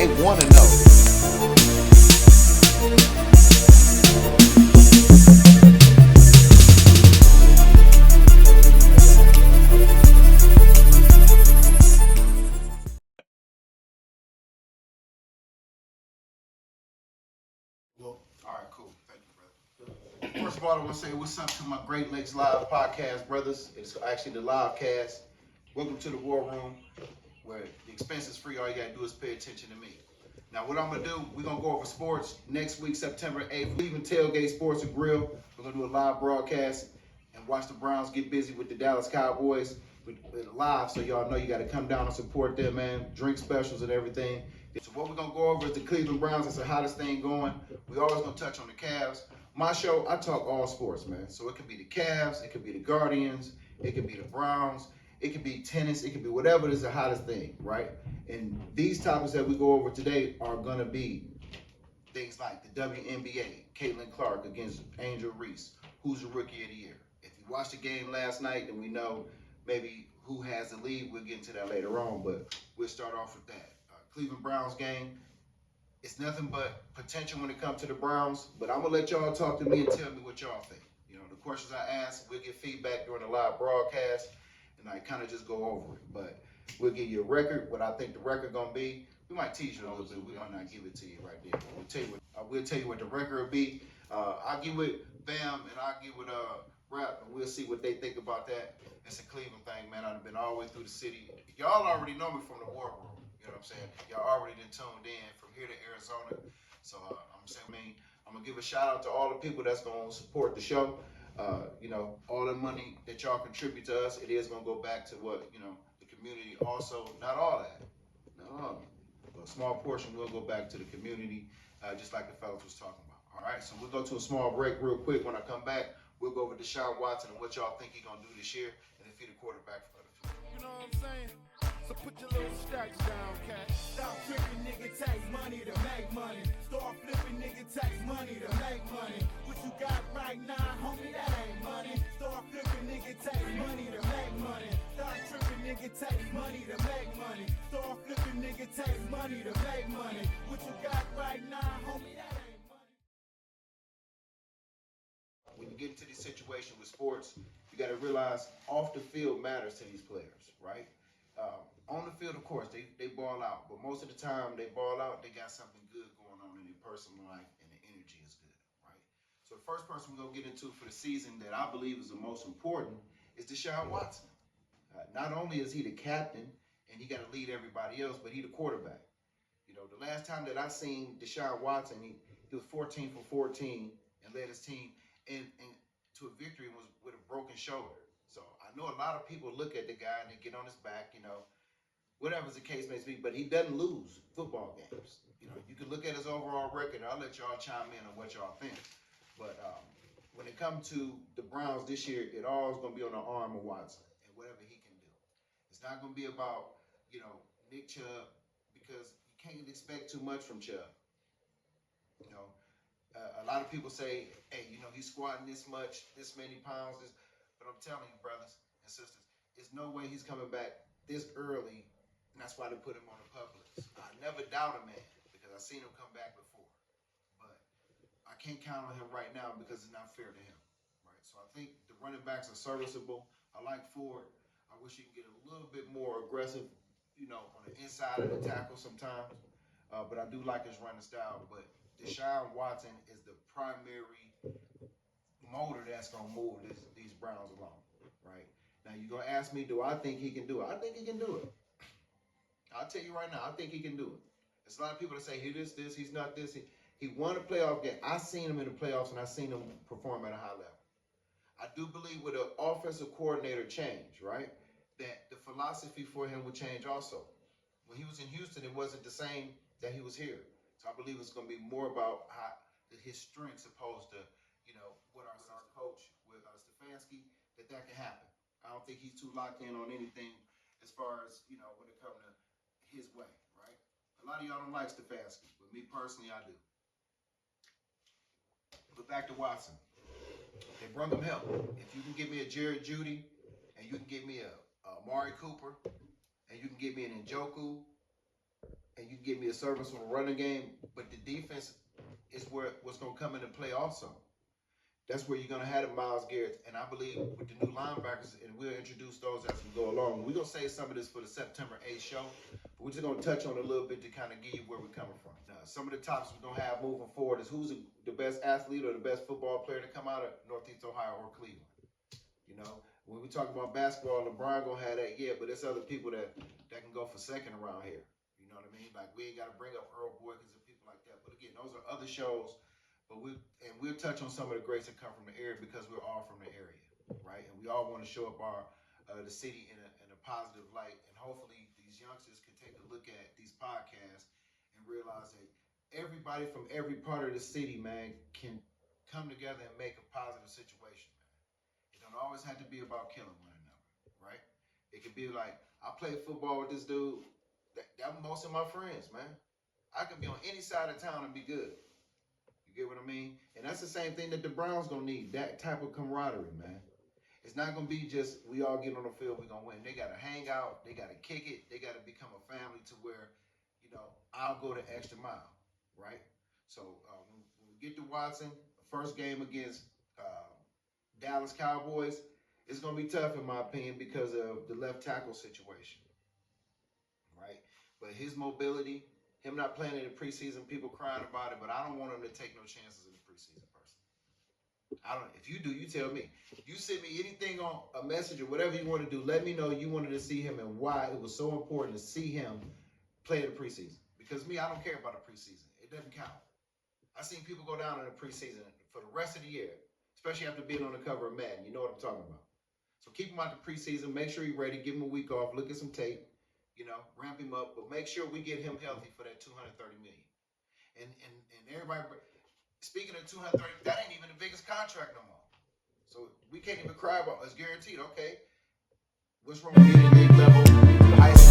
They want to know. All right, cool. Thank you, brother. First of all, I want to say what's up to my Great Lakes Live podcast brothers. It's actually the live cast. Welcome to the War Room, where the expense is free. All you gotta do is pay attention to me. Now, what I'm gonna do, we're gonna go over sports next week, September 8th. Leaving Tailgate Sports and Grill. We're gonna do a live broadcast and watch the Browns get busy with the Dallas Cowboys with live. So y'all know you gotta come down and support them, man. Drink specials and everything. So what we're gonna go over is the Cleveland Browns. It's the hottest thing going. We always gonna touch on the Cavs. My show, I talk all sports, man. So it could be the Cavs, it could be the Guardians, it could be the Browns, it could be tennis, it could be whatever is the hottest thing, right? And these topics that we go over today are gonna be things like the WNBA, Caitlin Clark against Angel Reese, who's the rookie of the year. If you watched the game last night, then we know maybe who has the lead. We'll get into that later on, but we'll start off with that. Cleveland Browns game. It's nothing but potential when it comes to the Browns, but I'm gonna let y'all talk to me and tell me what y'all think. You know, the questions I ask, we'll get feedback during the live broadcast, and I kind of just go over it. But we'll give you a record, what I think the record gonna be. We might tease you a little bit. We might not give it to you right there. We'll tell you what the record will be. I'll give it Bam and I'll give it Rap, and we'll see what they think about that. It's a Cleveland thing, man. I've been all the way through the city. Y'all already know me from the War Room. You know what I'm saying? Y'all already done tuned in from here to Arizona. So I'm saying, I'm gonna give a shout out to all the people that's gonna support the show. You know, all the money that y'all contribute to us, it is gonna go back to what, you know, the community. Also, not all that, not all of it, but a small portion will go back to the community, just like the fellas was talking about. All right, so we'll go to a small break real quick. When I come back, we'll go over DESHAUN Watson and what y'all think he's gonna do this year, and if he's the quarterback for the future. You know what I'm saying? So put your little stacks down, cat. Stop tripping, nigga, takes money to make money. Start flipping, nigga, takes money to make money. What you got right now, homie, that ain't money. Start flipping, nigga, takes money to make money. Stop tripping, nigga, takes money to make money. Start flipping, nigga, takes money to make money. What you got right now, homie, that ain't money. When you get into this situation with sports, you got to realize off the field matters to these players, right? On the field, of course, they ball out, but most of the time they ball out, they got something good going on in their personal life, and the energy is good, right? So the first person we're going to get into for the season that I believe is the most important is DESHAUN Watson. Not only is he the captain, and he got to lead everybody else, but he the quarterback. You know, the last time that I seen DESHAUN Watson, he was 14 for 14 and led his team and to a victory was with a broken shoulder. So I know a lot of people look at the guy and they get on his back, you know, whatever the case may be, but he doesn't lose football games. You know, you can look at his overall record. I'll let y'all chime in on what y'all think. But when it comes to the Browns this year, it all is going to be on the arm of Watson and whatever he can do. It's not going to be about, you know, Nick Chubb, because you can't expect too much from Chubb. You know, a lot of people say, hey, you know, he's squatting this much, this many pounds, but I'm telling you, brothers and sisters, there's no way he's coming back this early, and that's why they put him on the Publix. I never doubt a man because I've seen him come back before, but I can't count on him right now because it's not fair to him, right? So I think the running backs are serviceable. I like Ford. I wish he could get a little bit more aggressive, you know, on the inside of the tackle sometimes, but I do like his running style. But DESHAUN Watson is the primary motor that's going to move these Browns along, right? Now, you're going to ask me, do I think he can do it? I think he can do it. I'll tell you right now, I think he can do it. There's a lot of people that say, he this, he's not this. He won a playoff game. I seen him in the playoffs, and I seen him perform at a high level. I do believe with an offensive coordinator change, right, that the philosophy for him would change also. When he was in Houston, it wasn't the same that he was here. So I believe it's going to be more about his strengths opposed to, you know, what our coach with Stefanski, that can happen. I don't think he's too locked in on anything as far as, you know, when it comes to his way, right? A lot of y'all don't like Stefanski, but me personally, I do. But back to Watson. They brought him help. If you can give me a Jared Judy, and you can give me a Amari Cooper, and you can give me an Njoku, and you give me a service on the running game, but the defense is what's going to come into play also. That's where you're going to have the Myles Garrett. And I believe with the new linebackers, and we'll introduce those as we go along. We're going to save some of this for the September 8th show. But we're just going to touch on it a little bit to kind of give you where we're coming from. Now, some of the topics we're going to have moving forward is who's the best athlete or the best football player to come out of Northeast Ohio or Cleveland. You know, when we talk about basketball, LeBron going to have that, yeah, but there's other people that can go for second around here. You know what I mean? Like, we ain't got to bring up Earl Boykins and people like that. But again, those are other shows. But we'll touch on some of the greats that come from the area because we're all from the area, right? And we all want to show up the city in a positive light. And hopefully these youngsters can take a look at these podcasts and realize that everybody from every part of the city, man, can come together and make a positive situation, man. It don't always have to be about killing one another, right? It could be like, I played football with this dude. That most of my friends, man. I can be on any side of town and be good. You get what I mean? And that's the same thing that the Browns gonna need, that type of camaraderie, man. It's not gonna be just we all get on the field, we gonna win. They gotta hang out, they gotta kick it, they gotta become a family to where, you know, I'll go the extra mile, right? So when we get to Watson, first game against Dallas Cowboys, it's gonna be tough in my opinion because of the left tackle situation, right? But his mobility, him not playing in the preseason, people crying about it, but I don't want him to take no chances in the preseason, personally. I don't. If you do, you tell me. You send me anything on a message or whatever you want to do. Let me know you wanted to see him and why it was so important to see him play in the preseason. Because me, I don't care about the preseason. It doesn't count. I seen people go down in the preseason for the rest of the year, especially after being on the cover of Madden. You know what I'm talking about. So keep him out the preseason. Make sure he's ready. Give him a week off. Look at some tape. You know, ramp him up, but make sure we get him healthy for that $230 million. And everybody, speaking of 230, that ain't even the biggest contract no more. So we can't even cry about it's guaranteed. Okay, what's wrong with getting league level, high school?